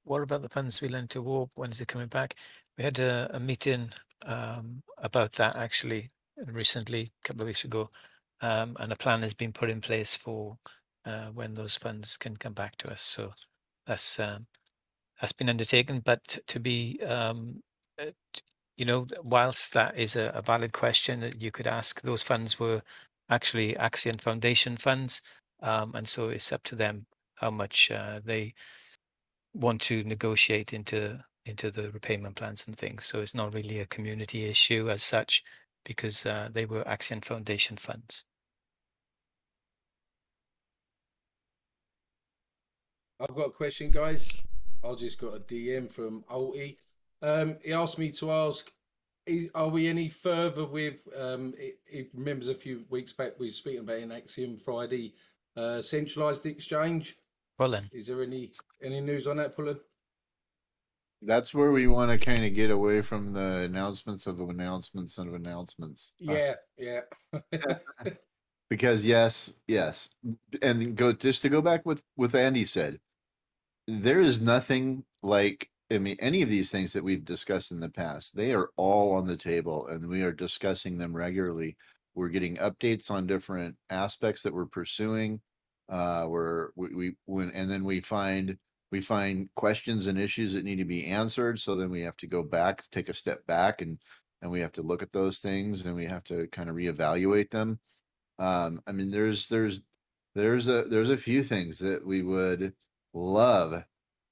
What about the funds we lent to Warp? When is it coming back? We had a meeting about that actually recently, a couple of weeks ago, and a plan has been put in place for when those funds can come back to us. So that's been undertaken. But to be, you know, whilst that is a valid question that you could ask, those funds were actually Axion Foundation funds, and so it's up to them how much they want to negotiate into the repayment plans and things. So it's not really a community issue as such, because they were Axion Foundation funds. I've got a question, guys. I just got a DM from Otc. He asked me to ask, are we any further with, he remembers a few weeks back we were speaking about in Axiom Friday, centralised exchange. Colin. Is there any news on that, Pullen? That's where we want to kind of get away from the announcements of announcements of announcements. Yeah. Because yes, and to go back with Andy said, there is nothing like, I mean, any of these things that we've discussed in the past, they are all on the table and we are discussing them regularly. We're getting updates on different aspects that we're pursuing. And then we find questions and issues that need to be answered. So then we have to go back, take a step back, and we have to look at those things and we have to kind of reevaluate them. I mean, there's a few things that we would love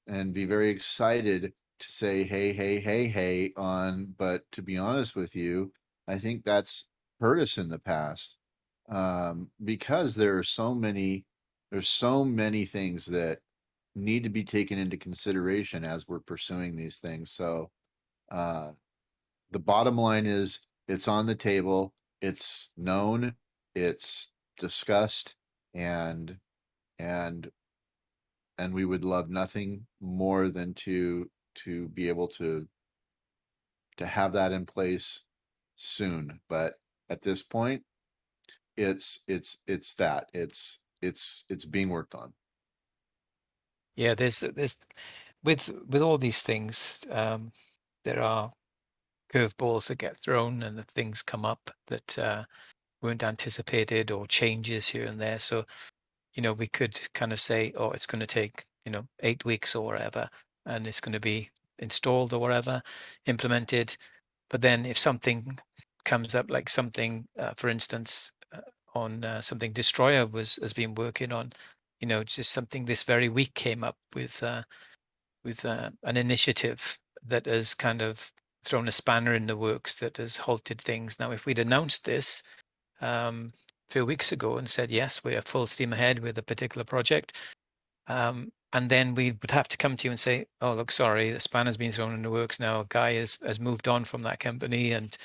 and be very excited to say, hey on, but to be honest with you, I think that's hurt us in the past. Because there's so many things that need to be taken into consideration as we're pursuing these things. So, the bottom line is it's on the table, it's known, it's discussed, and and we would love nothing more than to be able to have that in place soon. But at this point, it's being worked on. Yeah, there's with all these things, there are curveballs that get thrown and that things come up that weren't anticipated, or changes here and there. So, we could kind of say, oh, it's going to take, 8 weeks or whatever, and it's going to be installed or whatever, implemented. But then if something comes up, like something, for instance, on something Destroyer has been working on, just something this very week came up with an initiative that has kind of thrown a spanner in the works, that has halted things. Now, if we'd announced this a few weeks ago and said, yes, we are full steam ahead with a particular project, and then we would have to come to you and say, oh, look, sorry, the spanner's been thrown in the works now. A guy has moved on from that company, and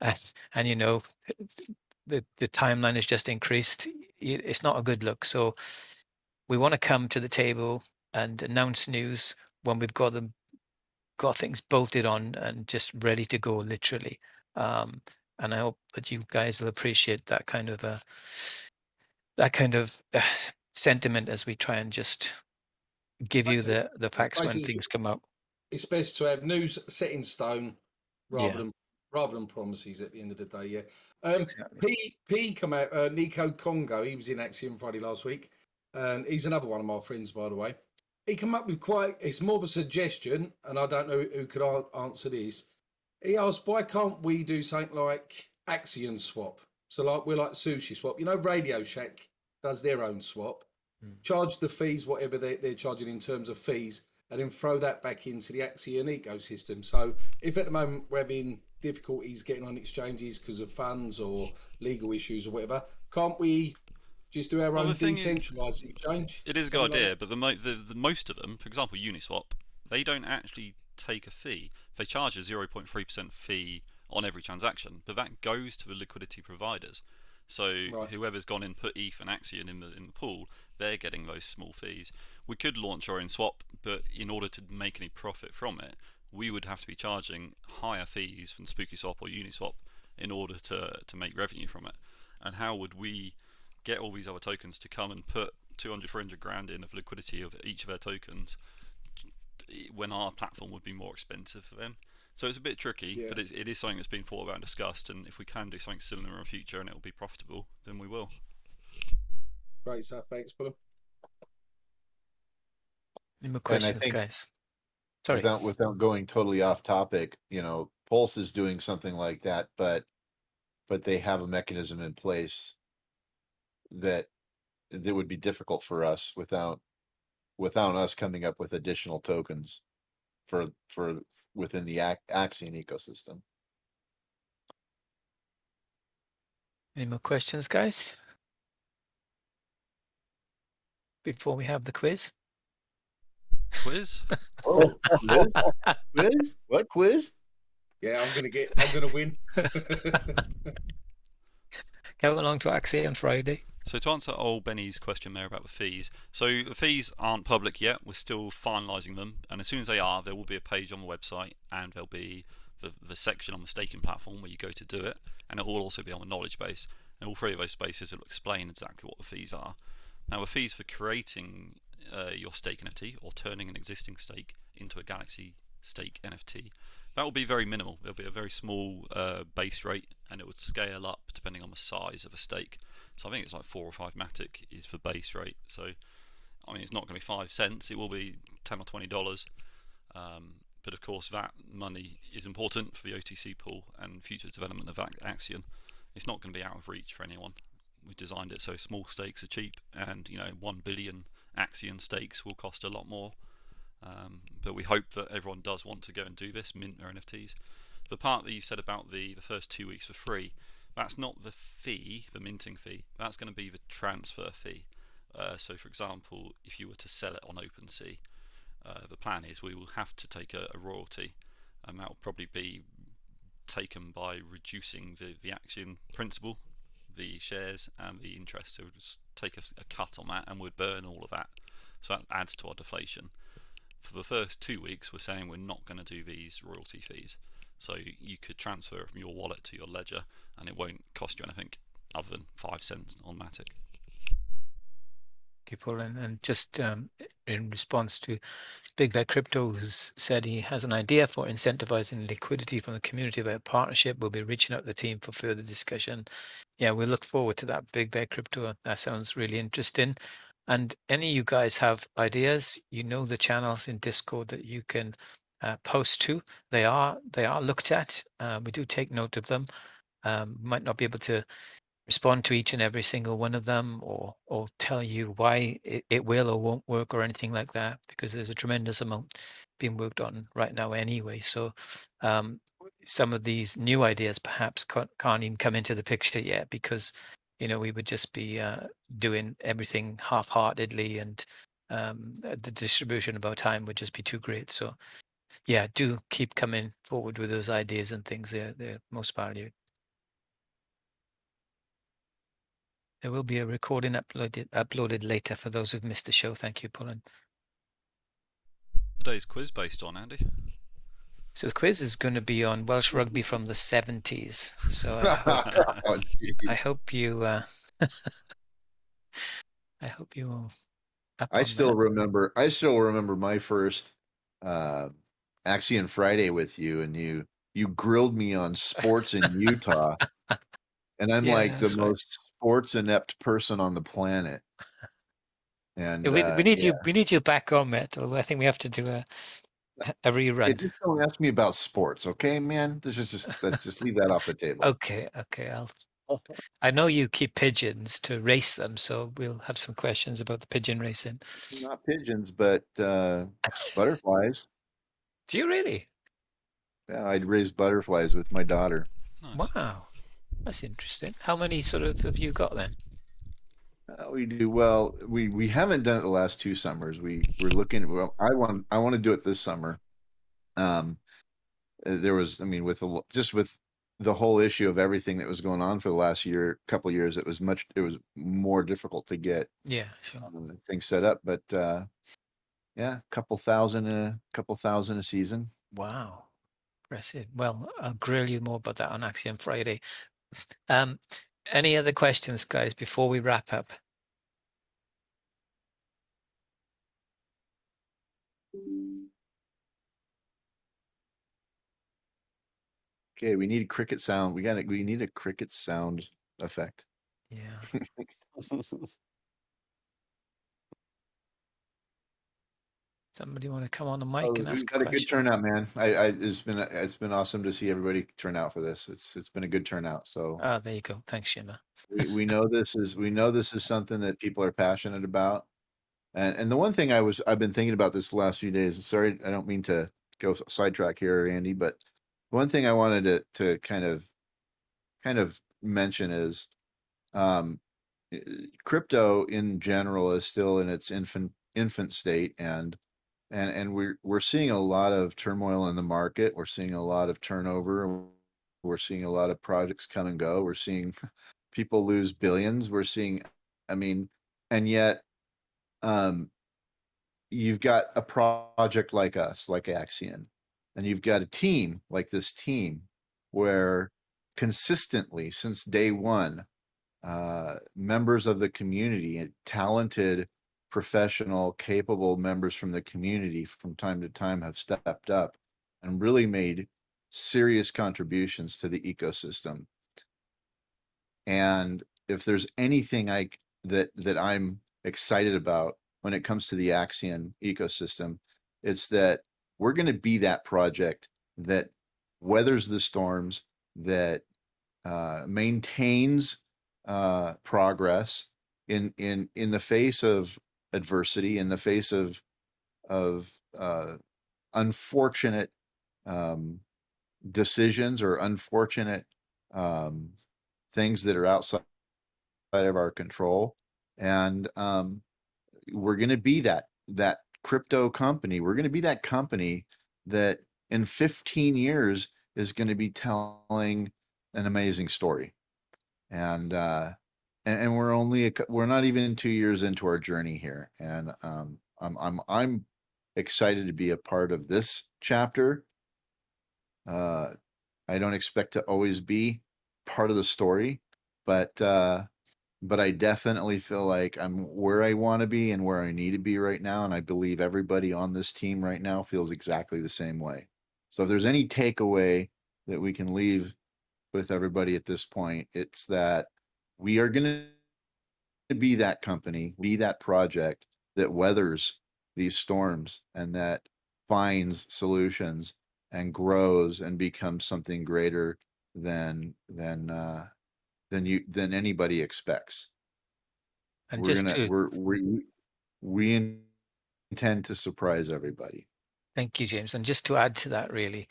the timeline has just increased. It's not a good look. So we want to come to the table and announce news when we've got things bolted on and just ready to go, literally. And I hope that you guys will appreciate that kind of sentiment as we try and just give you the facts when Basically, things come out. it's best to have news set in stone rather Yeah, than promises at the end of the day. Yeah. exactly. P come out. Nico Congo. He was in Axion Friday last week, and he's another one of my friends, by the way. He come up with it's more of a suggestion, and I don't know who could answer this. He asked, why can't we do something like Axion swap? So like we're like Sushi Swap. Radio Shack does their own swap, charge the fees, whatever they're charging in terms of fees, and then throw that back into the Axion ecosystem. So if at the moment we're having difficulties getting on exchanges because of funds or legal issues or whatever, can't we just do our Well, own the thing is, decentralized exchange? it is a good Something like idea, that? but the most of them, for example, Uniswap, they don't actually take a fee. They charge a 0.3% fee on every transaction, but that goes to the liquidity providers. So Right. whoever's gone in, put ETH and Axion in the pool, they're getting those small fees. We could launch our own swap, but in order to make any profit from it, we would have to be charging higher fees than SpookySwap or Uniswap in order to make revenue from it. And how would we get all these other tokens to come and put 200, 300 grand in of liquidity of each of their tokens when our platform would be more expensive for them? So it's a bit tricky, Yeah. but it is something that's been thought about and discussed. And if we can do something similar in the future and it will be profitable, then we will. Great stuff. Thanks, Paul. Any more And I questions, think guys? Sorry. without going totally off topic, Pulse is doing something like that, but they have a mechanism in place that would be difficult for us without us coming up with additional tokens for within the Axion ecosystem. Any more questions, guys? Before we have the quiz? Quiz? Oh, quiz? What quiz? Yeah, I'm gonna win. Come along to Axion on Friday. So to answer old Benny's question there about the fees, so the fees aren't public yet. We're still finalising them, and as soon as they are, there will be a page on the website, and there'll be the section on the staking platform where you go to do it, and it will also be on the knowledge base. And all three of those spaces will explain exactly what the fees are. Now, the fees for creating your stake NFT or turning an existing stake into a Galaxy stake NFT, that will be very minimal. There'll be a very small base rate, and it would scale up depending on the size of a stake. So I think it's like 4 or 5 Matic is for base rate. So I mean, it's not going to be 5 cents. It will be $10 or $20. But of course, that money is important for the OTC pool and future development of Axion. It's not going to be out of reach for anyone. We designed it so small stakes are cheap, and 1 billion Axion stakes will cost a lot more. But we hope that everyone does want to go and do this, mint their NFTs. The part that you said about the first 2 weeks for free, that's not the fee, the minting fee. That's going to be the transfer fee. So, for example, if you were to sell it on OpenSea, the plan is we will have to take a royalty, and that will probably be taken by reducing the Axion principal, the shares, and the interest. So we'll just take a cut on that, and we'd burn all of that. So that adds to our deflation. For the first 2 weeks, we're saying we're not going to do these royalty fees. So you could transfer it from your wallet to your ledger, and it won't cost you anything other than 5 cents on Matic. Okay, Paul, and just in response to Big Vet Crypto, who's said he has an idea for incentivizing liquidity from the community about partnership. We'll be reaching out to the team for further discussion. Yeah, we look forward to that, Big Vet Crypto. That sounds really interesting. And any of you guys have ideas, you know the channels in Discord that you can post to. They are looked at. We do take note of them. Might not be able to respond to each and every single one of them, or tell you why it will or won't work or anything like that, because there's a tremendous amount being worked on right now anyway. So some of these new ideas perhaps can't even come into the picture yet, because we would just be doing everything half-heartedly, and the distribution of our time would just be too great. So yeah, do keep coming forward with those ideas and things. They're most valued. There will be a recording uploaded later for those who've missed the show. Thank you, Pullen. Today's quiz based on, Andy? So the quiz is going to be on Welsh rugby from the 70s. So I hope you I hope you all up I on still that. remember my first Axion Friday with you, and you grilled me on sports in Utah. And I'm Yeah, like the that's right. most sports inept person on the planet. And We need yeah. we need you back on, Matt. Although I think we have to do a Hey, rerun. just don't ask me about sports, okay, man? Let's just leave that off the table. Okay. I know you keep pigeons to race them, so we'll have some questions about the pigeon racing. Not pigeons, but butterflies. Do you really? Yeah, I'd raise butterflies with my daughter. Nice. Wow, that's interesting. How many sort of have you got then? We do well. We haven't done it the last 2 summers. We're looking. Well, I want to do it this summer. There was, I mean, with the whole issue of everything that was going on for the last couple years, it was more difficult to get Sure. things set up. But yeah, a couple thousand a season. Wow, impressive. Well, I'll grill you more about that on Axiom Friday. Any other questions, guys, before we wrap up? Okay, we need cricket sound. We need a cricket sound effect. Yeah. Somebody want to come on the mic and ask a Got a good question? turnout, man. It's been awesome to see everybody turn out for this. It's been a good turnout. So There you go. Thanks, Shimmer. we know this is something that people are passionate about. And the one thing I've been thinking about this the last few days. Sorry, I don't mean to go sidetrack here, Andy, but one thing I wanted to kind of mention is crypto in general is still in its infant state, and we're seeing a lot of turmoil in the market. We're seeing a lot of turnover. We're seeing a lot of projects come and go. We're seeing people lose billions. We're seeing, I mean, and yet you've got a project like us, like Axion, and you've got a team like this team where consistently since day one, members of the community, talented, professional, capable members from the community from time to time have stepped up and really made serious contributions to the ecosystem. And if there's anything that I'm excited about when it comes to the Axion ecosystem, it's that we're going to be that project that weathers the storms, that maintains progress in the face of adversity, in the face of unfortunate decisions or unfortunate things that are outside of our control. And we're going to be that crypto company. We're going to be that company that in 15 years is going to be telling an amazing story. And we're not even 2 years into our journey here. And I'm excited to be a part of this chapter. I don't expect to always be part of the story, but I definitely feel like I'm where I want to be and where I need to be right now. And I believe everybody on this team right now feels exactly the same way. So if there's any takeaway that we can leave with everybody at this point, it's that we are going to be that company, be that project that weathers these storms and that finds solutions and grows and becomes something greater than anybody expects. And We're gonna we intend to surprise everybody. thank you, James. And just to add to that, really,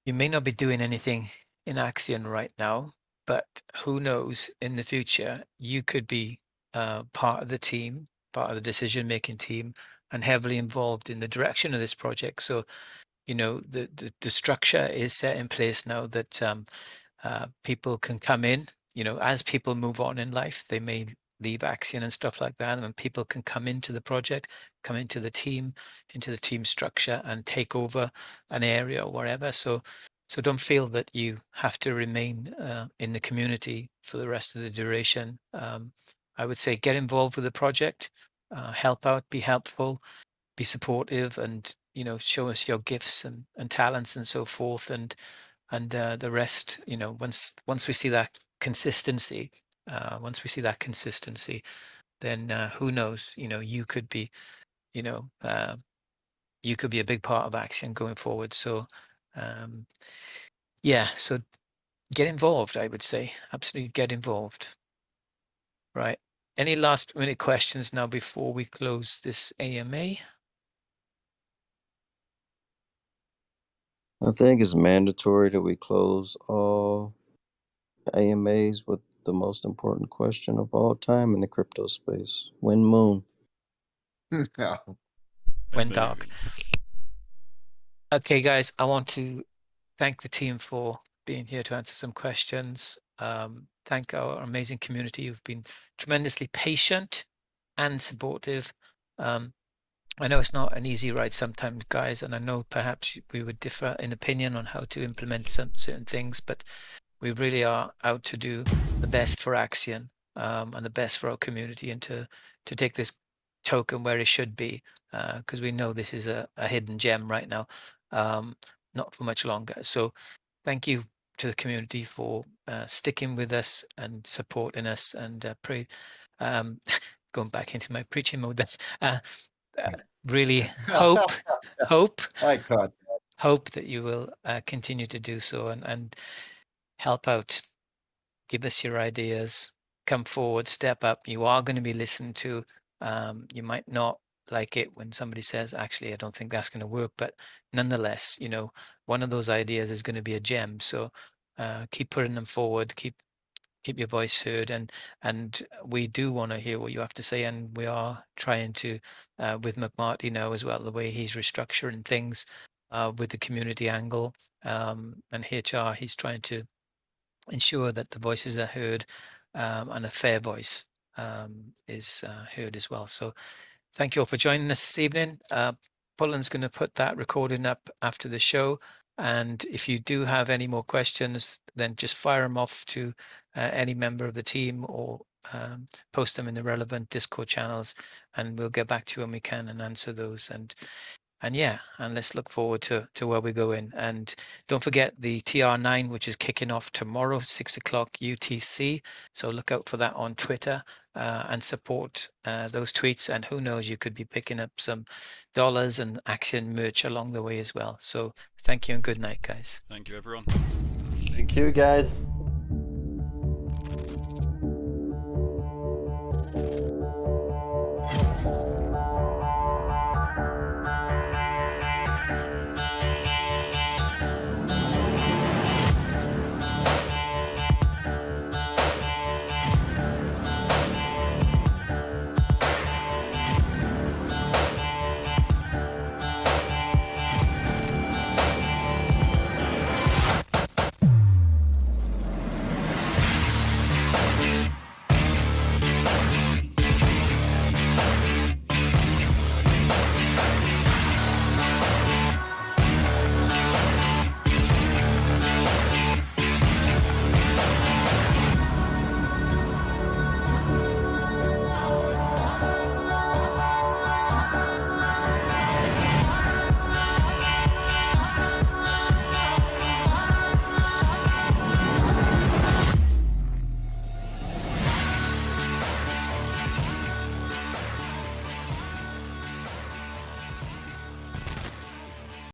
you may not be doing anything in Axion right now, but who knows, in the future, you could be part of the team, part of the decision-making team, and heavily involved in the direction of this project. So, the structure is set in place now that people can come in, as people move on in life, they may leave Axion and stuff like that, and people can come into the project, come into the team structure, and take over an area or wherever. So don't feel that you have to remain in the community for the rest of the duration. I would say get involved with the project, help out, be helpful, be supportive, and show us your gifts and talents and so forth. And the rest, once we see that consistency, then who knows, you could be, you could be a big part of Axion going forward. So yeah, so get involved, I would say. Absolutely get involved. Right. Any last minute questions now before we close this AMA? I think it's mandatory that we close all AMAs with the most important question of all time in the crypto space. When moon? When dark. Okay, guys, I want to thank the team for being here to answer some questions. Thank our amazing community who've been tremendously patient and supportive. I know it's not an easy ride sometimes, guys, and I know perhaps we would differ in opinion on how to implement some certain things, but we really are out to do the best for Axion and the best for our community, and to take this token where it should be, because we know this is a hidden gem right now, not for much longer. So thank you to the community for sticking with us and supporting us, and pray going back into my preaching mode. Really hope I caught that you will continue to do so, and help out, give us your ideas, come forward, step up. You are going to be listened to. You might not like it when somebody says, actually, I don't think that's going to work, but nonetheless, one of those ideas is going to be a gem. So keep putting them forward, keep your voice heard, and we do want to hear what you have to say, and we are trying to with McMarty now as well, the way he's restructuring things with the community angle, and HR, he's trying to ensure that the voices are heard, and a fair voice is heard as well. So thank you all for joining us this evening. Pullen's going to put that recording up after the show, and if you do have any more questions, then just fire them off to any member of the team, or post them in the relevant Discord channels, and we'll get back to you when we can and answer those. And yeah, and let's look forward to where we go in. And don't forget the TR9, which is kicking off tomorrow, 6 o'clock UTC. So look out for that on Twitter, and support those tweets. And who knows, you could be picking up some dollars and Axion merch along the way as well. So thank you and good night, guys. Thank you, everyone. Thank you, guys.